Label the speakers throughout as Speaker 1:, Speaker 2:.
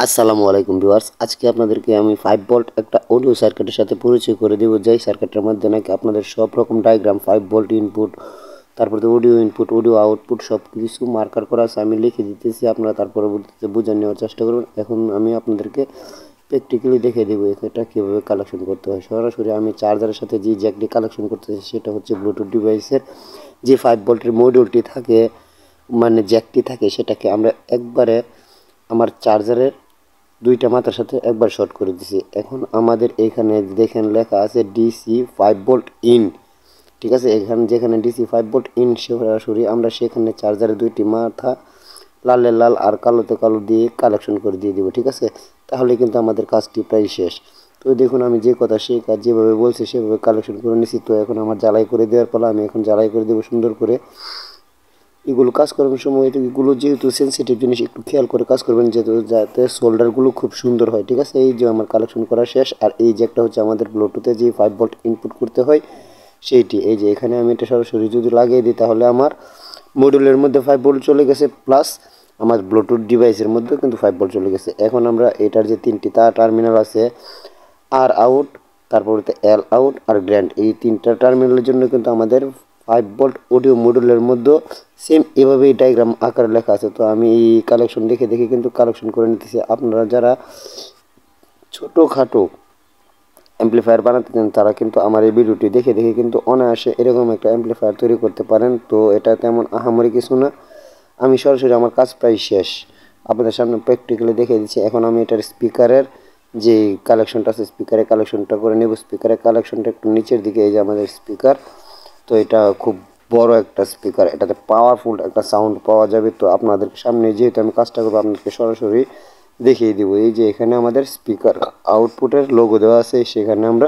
Speaker 1: আসসালামু আলাইকুম ভিউয়ার্স, আজকে আপনাদেরকে আমি 5 ভোল্ট একটা অডিও সার্কিটের সাথে পরিচয় করে দেব, যেই সার্কিটের মধ্যে নাকি আপনাদের সব রকম ডায়াগ্রাম 5 ভোল্ট ইনপুট, তারপরে অডিও ইনপুট, অডিও আউটপুট সব কিছু মার্কার করা আছে। আমি লিখে দিতেছি, আপনারা তার পরবর্তীতে বুঝে নেওয়ার চেষ্টা করবেন। এখন আমি আপনাদেরকে প্র্যাকটিক্যালি দেখে দেবো এটা কীভাবে কালেকশন করতে হয়। সরাসরি আমি চার্জারের সাথে যে জ্যাকটি কালেকশন করতেছি সেটা হচ্ছে ব্লুটুথ ডিভাইসের যে 5 ভোল্টের মডিউলটি থাকে, মানে জ্যাকটি থাকে, সেটাকে আমরা একবারে আমার চার্জারের দুইটা মাথার সাথে একবার শর্ট করে দিছি। এখন আমাদের এখানে দেখেন লেখা আছে ডিসি 5 ভোল্ট ইন, ঠিক আছে। এখানে যেখানে ডিসি 5 ভোল্ট ইন, সরাসরি আমরা সেখানে চার্জারের দুইটি মাথা লালে লাল আর কালোতে কালো দিয়ে কালেকশন করে দিয়ে দিব, ঠিক আছে। তাহলে কিন্তু আমাদের কাজটি প্রায় শেষ। তো দেখুন, আমি যে কথা সেই কাজ যেভাবে বলছি সেভাবে কালেকশন করে নিছি। তো এখন আমার জ্বালাই করে দেওয়ার পালা, আমি এখন জ্বালাই করে দেবো সুন্দর করে। এগুলো কাজ করার সময় এগুলো যেহেতু সেন্সিটিভ জিনিস, একটু খেয়াল করে কাজ করবেন যেহেতু, যাতে শোল্ডারগুলো খুব সুন্দর হয়, ঠিক আছে। এই যে আমার কালেকশন করা শেষ। আর এই যে একটা হচ্ছে আমাদের ব্লুটুথে যে 5 ভোল্ট ইনপুট করতে হয় সেইটি, এই যে এখানে আমি এটা সরাসরি যদি লাগিয়ে দিই তাহলে আমার মডিউলের মধ্যে 5 ভোল্ট চলে গেছে, প্লাস আমার ব্লুটুথ ডিভাইসের মধ্যেও কিন্তু 5 ভোল্ট চলে গেছে। এখন আমরা এটার যে তিনটি টার্মিনাল আছে, আর আউট, তারপরে এল আউট আর গ্র্যান্ড, এই তিনটা টার্মিনালের জন্য কিন্তু আমাদের 5 ভোল্ট অডিও মডিউলের মধ্যে সেম এভাবেই ডায়াগ্রাম আকারে লেখা আছে। তো আমি এই কালেকশন দেখে দেখে কিন্তু কালেকশন করে নিতেছি। আপনারা যারা ছোটোখাটো অ্যাম্প্লিফায়ার বানাতে চান তারা কিন্তু আমার এই ভিডিওটি দেখে দেখে কিন্তু অনায়াসে এরকম একটা অ্যাম্প্লিফায়ার তৈরি করতে পারেন। তো এটা তেমন আহামরি কিছু না, আমি সরাসরি আমার কাজ প্রায় শেষ, আপনাদের সামনে প্র্যাকটিক্যালি দেখে দিচ্ছি। এখন আমি এটার স্পিকারের যে কালেকশনটা আছে, স্পিকারের কালেকশনটা করে নেব। স্পিকারের কালেকশনটা একটু নিচের দিকে, এই যে আমাদের স্পিকার। তো এটা খুব বড় একটা স্পিকার, এটাতে পাওয়ারফুল একটা সাউন্ড পাওয়া যাবে। তো আপনাদের সামনে যেহেতু আমি কাজটা করবো, আপনাদেরকে সরাসরি দেখিয়ে দিব। এই যে এখানে আমাদের স্পিকার আউটপুটের লোগো দেওয়া আছে, সেখানে আমরা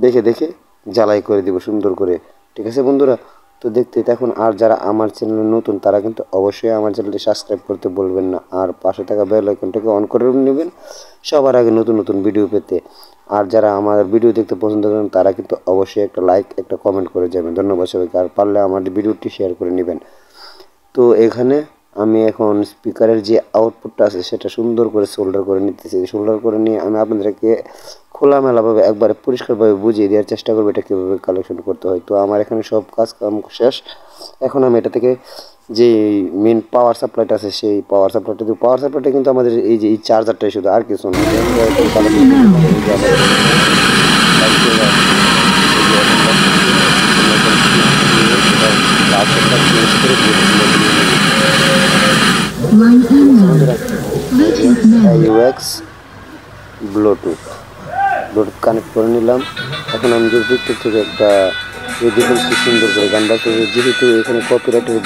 Speaker 1: দেখে দেখে জ্বালাই করে দিব সুন্দর করে, ঠিক আছে বন্ধুরা। তো দেখতে থাকুন। আর যারা আমার চ্যানেলে নতুন তারা কিন্তু অবশ্যই আমার চ্যানেলটি সাবস্ক্রাইব করতে বলবেন না, আর পাশে থাকা বেল আইকনটাকে অন করে নেবেন সবার আগে নতুন নতুন ভিডিও পেতে। আর যারা আমার ভিডিও দেখতে পছন্দ করেন তারা কিন্তু অবশ্যই একটা লাইক, একটা কমেন্ট করে যাবেন। ধন্যবাদ সবাইকে। আর পারলে আমার ভিডিওটি শেয়ার করে নেবেন। তো এখানে আমি এখন স্পিকারের যে আউটপুটটা আছে সেটা সুন্দর করে সোল্ডার করে নিতেছি। সোল্ডার করে নিয়ে আমি আপনাদেরকে খোলামেলাভাবে একবারে পরিষ্কারভাবে বুঝিয়ে দেওয়ার চেষ্টা করবো এটা কীভাবে কালেকশন করতে হয়। তো আমার এখানে সব কাজ কাম শেষ। এখন আমি এটা থেকে যে মেন পাওয়ার সাপ্লাইটা আছে সেই পাওয়ার সাপ্লাইটা দিব। পাওয়ার সাপ্লাইটা কিন্তু আমাদের এই যে এই চার্জারটাই শুধু, আর কিছু না। ইউএক্স ব্লুটুথ কানেক্ট করে নিলাম। এখন আমি যদি টিকটক থেকে একটা দেখুন কি সুন্দর করে গান বাজতেছে, যেহেতু এখানে কপিরাইটের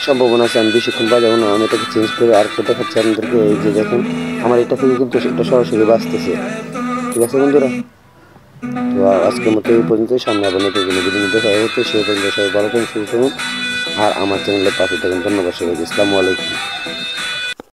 Speaker 1: সম্ভাবনা আছে, আমি বেশিক্ষণ বাজাবো না, আমি এটাকে চেঞ্জ করে আর একটা দেখাচ্ছি আপনাদেরকে। এই যে দেখুন আমার এটা থেকে কিন্তু এটা সরাসরি বাজতেছে, ঠিক আছে বন্ধুরা। তো আজকের মতো এই পর্যন্তই, সামনে আবার নতুন কোনো ভিডিও দেখা হচ্ছে। সেই পর্যন্ত সবাই ভালো থাকুন, সুস্থ থাকুন, আর আমার চ্যানেলের পাশে থাকুন। ধন্যবাদ সবাইকে। আসসালামু আলাইকুম।